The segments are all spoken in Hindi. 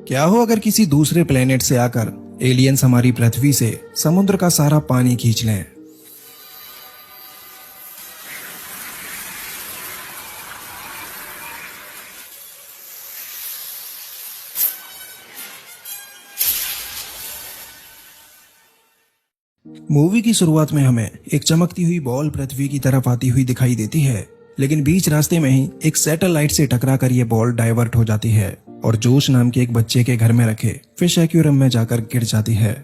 क्या हो अगर किसी दूसरे प्लेनेट से आकर एलियंस हमारी पृथ्वी से समुद्र का सारा पानी खींच लें। मूवी की शुरुआत में हमें एक चमकती हुई बॉल पृथ्वी की तरफ आती हुई दिखाई देती है, लेकिन बीच रास्ते में ही एक सैटेलाइट से टकराकर ये बॉल डाइवर्ट हो जाती है और जोश नाम के एक बच्चे के घर में रखे फिश एक्वेरियम में जाकर गिर जाती है।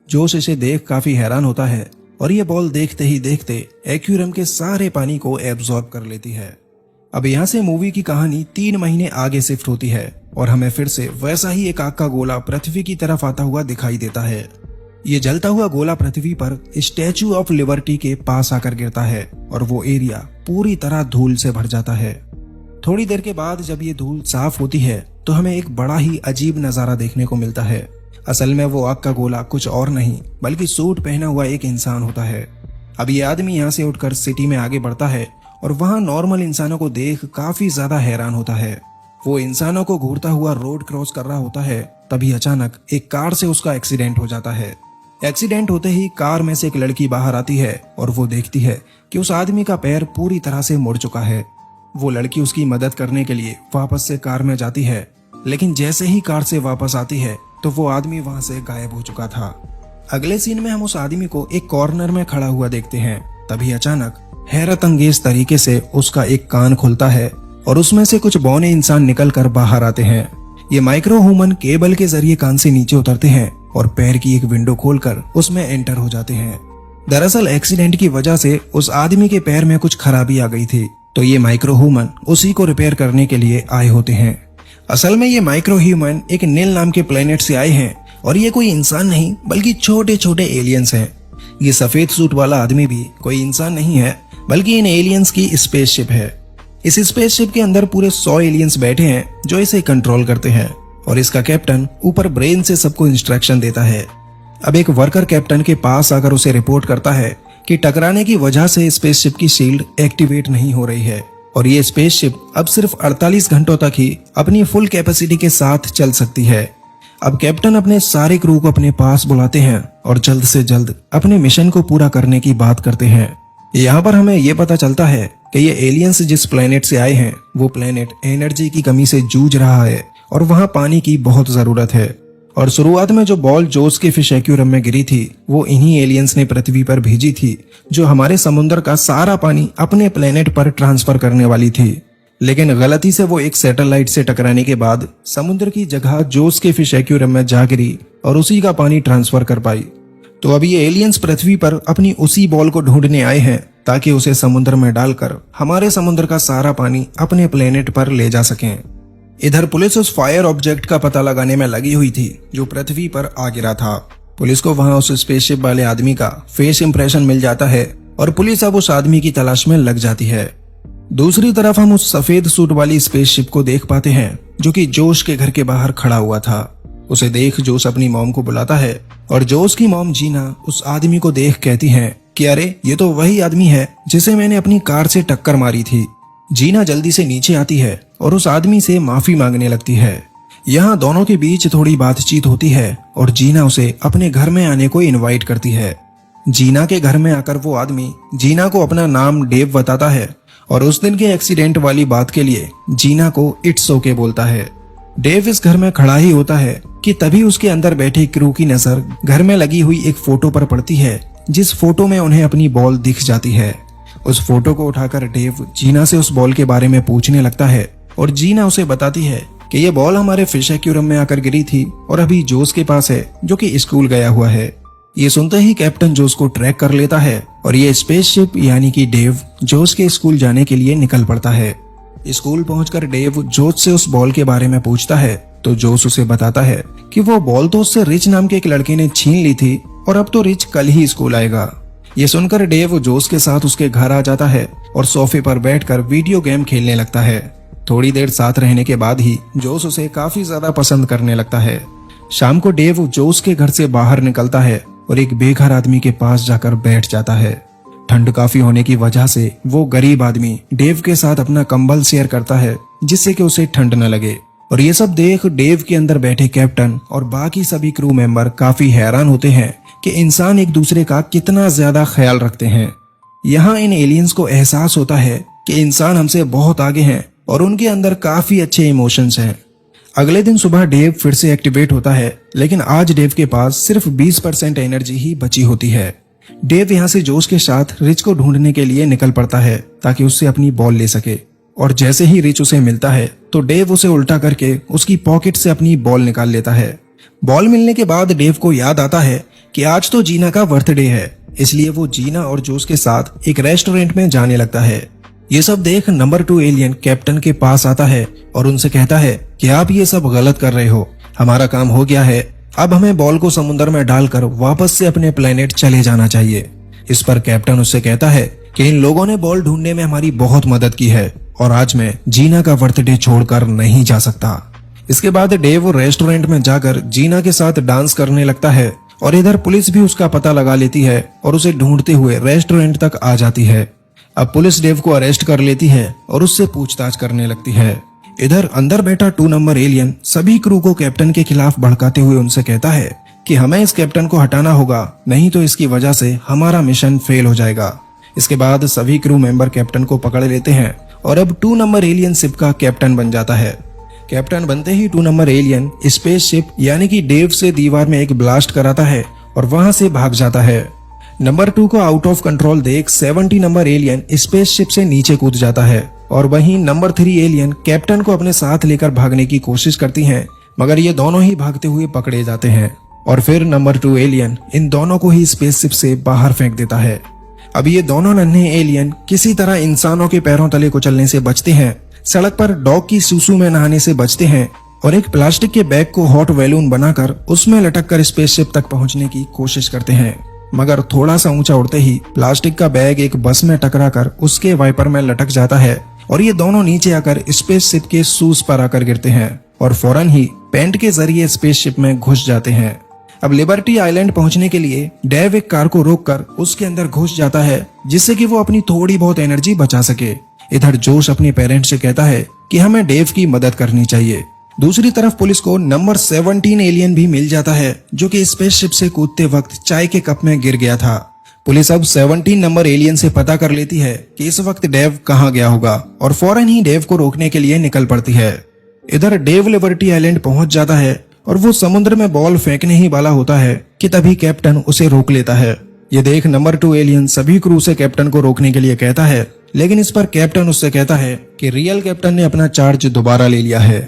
जोश इसे देख काफी हैरान होता है और ये बॉल देखते ही देखते एक्वेरियम के सारे पानी को एब्जॉर्ब कर लेती है। अब यहाँ से मूवी की कहानी 3 महीने आगे शिफ्ट होती है और हमें फिर से वैसा ही एक आग का गोला पृथ्वी की तरफ आता हुआ दिखाई देता है। ये जलता हुआ गोला पृथ्वी पर स्टैचू ऑफ लिबर्टी के पास आकर गिरता है और वो एरिया पूरी तरह धूल से भर जाता है। थोड़ी देर के बाद जब ये धूल साफ होती है तो हमें एक बड़ा ही अजीब नजारा देखने को मिलता है। असल में वो आग का गोला कुछ और नहीं बल्कि सूट पहना हुआ एक इंसान होता है। अब ये आदमी यहाँ से उठकर सिटी में आगे बढ़ता है और वहाँ नॉर्मल इंसानों को देख काफी ज्यादा हैरान होता है। वो इंसानों को घूरता हुआ रोड क्रॉस कर रहा होता है, तभी अचानक एक कार से उसका एक्सीडेंट हो जाता है। एक्सीडेंट होते ही कार में से एक लड़की बाहर आती है और वो देखती है कि उस आदमी का पैर पूरी तरह से मुड़ चुका है। वो लड़की उसकी मदद करने के लिए वापस से कार में जाती है, लेकिन जैसे ही कार से वापस आती है तो वो आदमी वहां से गायब हो चुका था। अगले सीन में हम उस आदमी को एक कॉर्नर में खड़ा हुआ देखते हैं। तभी अचानक हैरत अंगेज तरीके से उसका एक कान खुलता है और उसमें से कुछ बौने इंसान निकल कर बाहर आते हैं। ये माइक्रो ह्यूमन केबल के जरिए कान से नीचे उतरते हैं और पैर की एक विंडो खोलकर उसमें एंटर हो जाते हैं। दरअसल एक्सीडेंट की वजह से उस आदमी के पैर में कुछ खराबी आ गई थी, तो ये माइक्रो ह्यूमन उसी को रिपेयर करने के लिए आए होते हैं। असल में ये माइक्रो ह्यूमन एक नील नाम के प्लेनेट से आए हैं और ये कोई इंसान नहीं बल्कि छोटे छोटे एलियंस हैं। ये सफेद सूट वाला आदमी भी कोई इंसान नहीं है बल्कि इन एलियंस की स्पेसशिप है। इस स्पेसशिप के अंदर पूरे 100 एलियंस बैठे हैं जो इसे कंट्रोल करते हैं और इसका कैप्टन ऊपर ब्रेन से सबको इंस्ट्रक्शन देता है। अब एक वर्कर कैप्टन के पास आकर उसे रिपोर्ट करता है कि टकराने की वजह से स्पेसशिप की शील्ड एक्टिवेट नहीं हो रही है और ये स्पेसशिप अब सिर्फ 48 घंटों तक ही अपनी फुल कैपेसिटी के साथ चल सकती है। अब कैप्टन अपने सारे क्रू को अपने पास बुलाते हैं और जल्द से जल्द अपने मिशन को पूरा करने की बात करते हैं। यहाँ पर हमें ये पता चलता है कि ये एलियंस जिस प्लेनेट से आए हैं वो प्लेनेट एनर्जी की कमी से जूझ रहा है और वहाँ पानी की बहुत जरूरत है। और शुरुआत में जो बॉल जोश के फिश एक्वेरियम में गिरी थी वो इन्हीं एलियंस ने पृथ्वी पर भेजी थी, जो हमारे समुद्र का सारा पानी अपने प्लेनेट पर ट्रांसफर करने वाली थी। लेकिन गलती से वो एक सैटेलाइट से टकराने के बाद समुद्र की जगह जोश के फिश एक्वेरियम में जा गिरी और उसी का पानी ट्रांसफर कर पाई। तो अब ये एलियंस पृथ्वी पर अपनी उसी बॉल को ढूंढने आए हैं ताकि उसे समुद्र में डालकर हमारे समुद्र का सारा पानी अपने प्लेनेट पर ले जा सकें। इधर पुलिस उस फायर ऑब्जेक्ट का पता लगाने में लगी हुई थी जो पृथ्वी पर आ गिरा था। पुलिस को वहां उस स्पेसशिप वाले आदमी का फेस इंप्रेशन मिल जाता है और पुलिस अब उस आदमी की तलाश में लग जाती है। दूसरी तरफ हम उस सफेद सूट वाली स्पेसशिप को देख पाते हैं जो कि जोश के घर के बाहर खड़ा हुआ था। उसे देख जोश अपनी मॉम को बुलाता है और जोश की मॉम जीना उस आदमी को देख कहती है कि अरे ये तो वही आदमी है जिसे मैंने अपनी कार से टक्कर मारी थी। जीना जल्दी से नीचे आती है और उस आदमी से माफी मांगने लगती है। यहाँ दोनों के बीच थोड़ी बातचीत होती है और जीना उसे अपने घर में आने को इनवाइट करती है। जीना के घर में आकर वो आदमी जीना को अपना नाम डेव बताता है और उस दिन के एक्सीडेंट वाली बात के लिए जीना को इट्स ओके बोलता है। डेव इस घर में खड़ा ही होता है कि तभी उसके अंदर बैठे क्रू की नजर घर में लगी हुई एक फोटो पर पड़ती है, जिस फोटो में उन्हें अपनी बॉल दिख जाती है। उस फोटो को उठाकर डेव जीना से उस बॉल के बारे में पूछने लगता है और जीना उसे बताती है कि ये बॉल हमारे फिश एक्वेरियम में आकर गिरी थी और अभी जोश के पास है जो कि स्कूल गया हुआ है। ये सुनते ही कैप्टन जोश को ट्रैक कर लेता है और ये स्पेसशिप यानी कि डेव जोश के स्कूल जाने के लिए निकल पड़ता है। स्कूल पहुंचकर डेव जोश से उस बॉल के बारे में पूछता है तो जोश उसे बताता है कि वो बॉल तो उससे रिच नाम के एक लड़के ने छीन ली थी और अब तो रिच कल ही स्कूल आएगा। ये सुनकर डेव जोश के साथ उसके घर आ जाता है और सोफे पर बैठकर वीडियो गेम खेलने लगता है। थोड़ी देर साथ रहने के बाद ही जोश उसे काफी ज्यादा पसंद करने लगता है। शाम को डेव जोश के घर से बाहर निकलता है और एक बेघर आदमी के पास जाकर बैठ जाता है। ठंड काफी होने की वजह से वो गरीब आदमी डेव के साथ अपना कंबल शेयर करता है जिससे कि उसे ठंड न लगे। और ये सब देख डेव के अंदर बैठे कैप्टन और बाकी सभी क्रू मेंबर काफी हैरान होते हैं कि इंसान एक दूसरे का कितना ज्यादा ख्याल रखते हैं। यहाँ इन एलियंस को एहसास होता है कि इंसान हमसे बहुत आगे हैं और उनके अंदर काफी अच्छे इमोशंस हैं। अगले दिन सुबह डेव फिर से एक्टिवेट होता है, लेकिन आज डेव के पास सिर्फ 20% एनर्जी ही बची होती है। डेव यहाँ से जोश के साथ रिच को ढूंढने के लिए निकल पड़ता है ताकि उससे अपनी बॉल ले सके। और जैसे ही रिच उसे मिलता है तो डेव उसे उल्टा करके उसकी पॉकेट से अपनी बॉल निकाल लेता है। बॉल मिलने के बाद डेव को याद आता है कि आज तो जीना का बर्थडे है, इसलिए वो जीना और जोश के साथ एक रेस्टोरेंट में जाने लगता है। ये सब देख नंबर 2 एलियन कैप्टन के पास आता है और उनसे कहता है कि आप ये सब गलत कर रहे हो, हमारा काम हो गया है, अब हमें बॉल को समुद्र में डालकर वापस से अपने प्लेनेट चले जाना चाहिए। इस पर कैप्टन उससे कहता है कि इन लोगों ने बॉल ढूंढने में हमारी बहुत मदद की है और आज मैं जीना का बर्थडे छोड़कर नहीं जा सकता। इसके बाद डेव रेस्टोरेंट में जाकर जीना के साथ डांस करने लगता है और इधर पुलिस भी उसका पता लगा लेती है और उसे ढूंढते हुए रेस्टोरेंट तक आ जाती है। अब पुलिस डेव को अरेस्ट कर लेती है और उससे पूछताछ करने लगती है। इधर अंदर बैठा 2 नंबर एलियन सभी क्रू को कैप्टन के खिलाफ भड़काते हुए उनसे कहता है कि हमें इस कैप्टन को हटाना होगा, नहीं तो इसकी वजह से हमारा मिशन फेल हो जाएगा। इसके बाद सभी क्रू मेंबर कैप्टन को पकड़ लेते हैं और अब 2 नंबर एलियन शिप का कैप्टन बन जाता है। कैप्टन बनते ही 2 नंबर एलियन स्पेसशिप यानी कि डेव से दीवार में एक ब्लास्ट कराता है और वहां से भाग जाता है। नंबर 2 को आउट ऑफ कंट्रोल देख 70 नंबर एलियन स्पेसशिप से नीचे कूद जाता है और वहीं नंबर 3 एलियन कैप्टन को अपने साथ लेकर भागने की कोशिश करती हैं, मगर ये दोनों ही भागते हुए पकड़े जाते हैं और फिर नंबर 2 एलियन इन दोनों को ही स्पेसशिप से बाहर फेंक देता है। अब ये दोनों नन्हे एलियन किसी तरह इंसानों के पैरों तले कुचलने से बचते हैं, सड़क पर डॉग की सूसू में नहाने से बचते हैं और एक प्लास्टिक के बैग को हॉट बैलून बनाकर उसमें लटक कर स्पेसशिप तक पहुंचने की कोशिश करते हैं, मगर थोड़ा सा ऊंचा उड़ते ही प्लास्टिक का बैग एक बस में टकराकर उसके वाइपर में लटक जाता है और ये दोनों नीचे आकर स्पेसशिप के सूस पर आकर गिरते हैं और फौरन ही पेंट के जरिए स्पेसशिप में घुस जाते हैं। अब लिबर्टी आइलैंड पहुंचने के लिए डेव एक कार को रोककर उसके अंदर घुस जाता है, जिससे कि वो अपनी थोड़ी बहुत एनर्जी बचा सके। इधर जोश अपने पेरेंट्स से कहता है कि हमें डेव की मदद करनी चाहिए। दूसरी तरफ पुलिस को नंबर 17 एलियन भी मिल जाता है, जो कि स्पेसशिप से कूदते वक्त चाय के कप में गिर गया था। पुलिस अब 17 नंबर एलियन से पता कर लेती है कि इस वक्त डेव कहाँ गया होगा और फौरन ही डेव को रोकने के लिए निकल पड़ती है। इधर डेव लिबर्टी आइलैंड पहुंच जाता है और वो समुद्र में बॉल फेंकने ही वाला होता है कि तभी कैप्टन उसे रोक लेता है। ये देख नंबर 2 एलियन सभी क्रू से कैप्टन को रोकने के लिए कहता है, लेकिन इस पर कैप्टन उससे कहता है कि रियल कैप्टन ने अपना चार्ज दोबारा ले लिया है।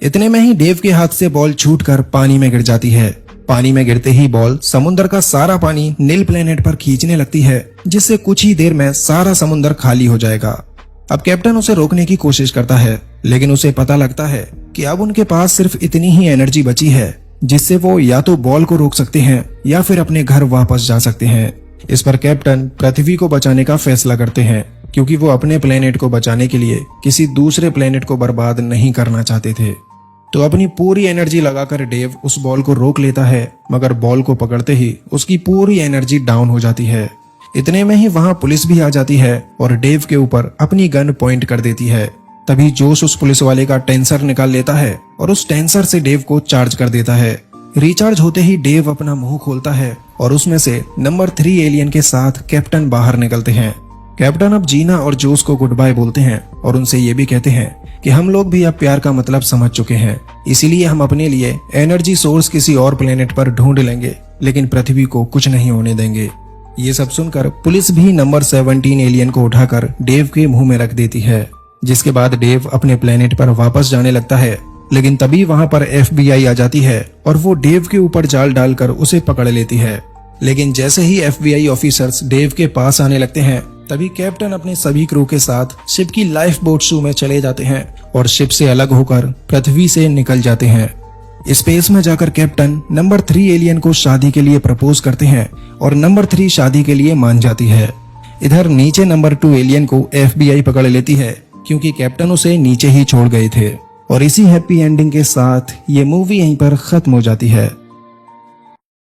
इतने में ही डेव के हाथ से बॉल छूटकर पानी में गिर जाती है। पानी में गिरते ही बॉल समुद्र का सारा पानी नील प्लेनेट पर खींचने लगती है, जिससे कुछ ही देर में सारा समुद्र खाली हो जाएगा। अब कैप्टन उसे रोकने की कोशिश करता है, लेकिन उसे पता लगता है कि अब उनके पास सिर्फ इतनी ही एनर्जी बची है जिससे वो या तो बॉल को रोक सकते हैं या फिर अपने घर वापस जा सकते हैं। इस पर कैप्टन पृथ्वी को बचाने का फैसला करते हैं, क्योंकि वो अपने प्लेनेट को बचाने के लिए किसी दूसरे प्लेनेट को बर्बाद नहीं करना चाहते थे। तो अपनी पूरी एनर्जी लगाकर डेव उस बॉल को रोक लेता है, मगर बॉल को पकड़ते ही उसकी पूरी एनर्जी डाउन हो जाती है। इतने में ही वहां पुलिस भी आ जाती है और डेव के ऊपर अपनी गन पॉइंट कर देती है। तभी जोश उस पुलिस वाले का टेंसर निकाल लेता है और उस टेंसर से डेव को चार्ज कर देता है। रिचार्ज होते ही डेव अपना मुंह खोलता है और उसमें से नंबर 3 एलियन के साथ कैप्टन बाहर निकलते हैं। कैप्टन अब जीना और जोश को गुड बाय बोलते हैं और उनसे ये भी कहते हैं कि हम लोग भी अब प्यार का मतलब समझ चुके हैं, इसीलिए हम अपने लिए एनर्जी सोर्स किसी और प्लेनेट पर ढूंढ लेंगे, लेकिन पृथ्वी को कुछ नहीं होने देंगे। ये सब सुनकर पुलिस भी नंबर 17 एलियन को उठाकर डेव के मुंह में रख देती है, जिसके बाद डेव अपने प्लेनेट पर वापस जाने लगता है। लेकिन तभी वहां पर FBI आ जाती है और वो डेव के ऊपर जाल डालकर उसे पकड़ लेती है। लेकिन जैसे ही FBI ऑफिसर्स डेव के पास आने लगते हैं, तभी कैप्टन अपने सभी क्रू के साथ शिप की लाइफ बोट शू में चले जाते हैं और शिप से अलग होकर पृथ्वी से निकल जाते हैं। स्पेस में जाकर कैप्टन नंबर 3 एलियन को शादी के लिए प्रपोज करते हैं और नंबर 3 शादी के लिए मान जाती है। इधर नीचे नंबर 2 एलियन को FBI पकड़ लेती है, क्योंकि कैप्टन उसे नीचे ही छोड़ गए थे। और इसी हैप्पी एंडिंग के साथ ये मूवी यहीं पर खत्म हो जाती है।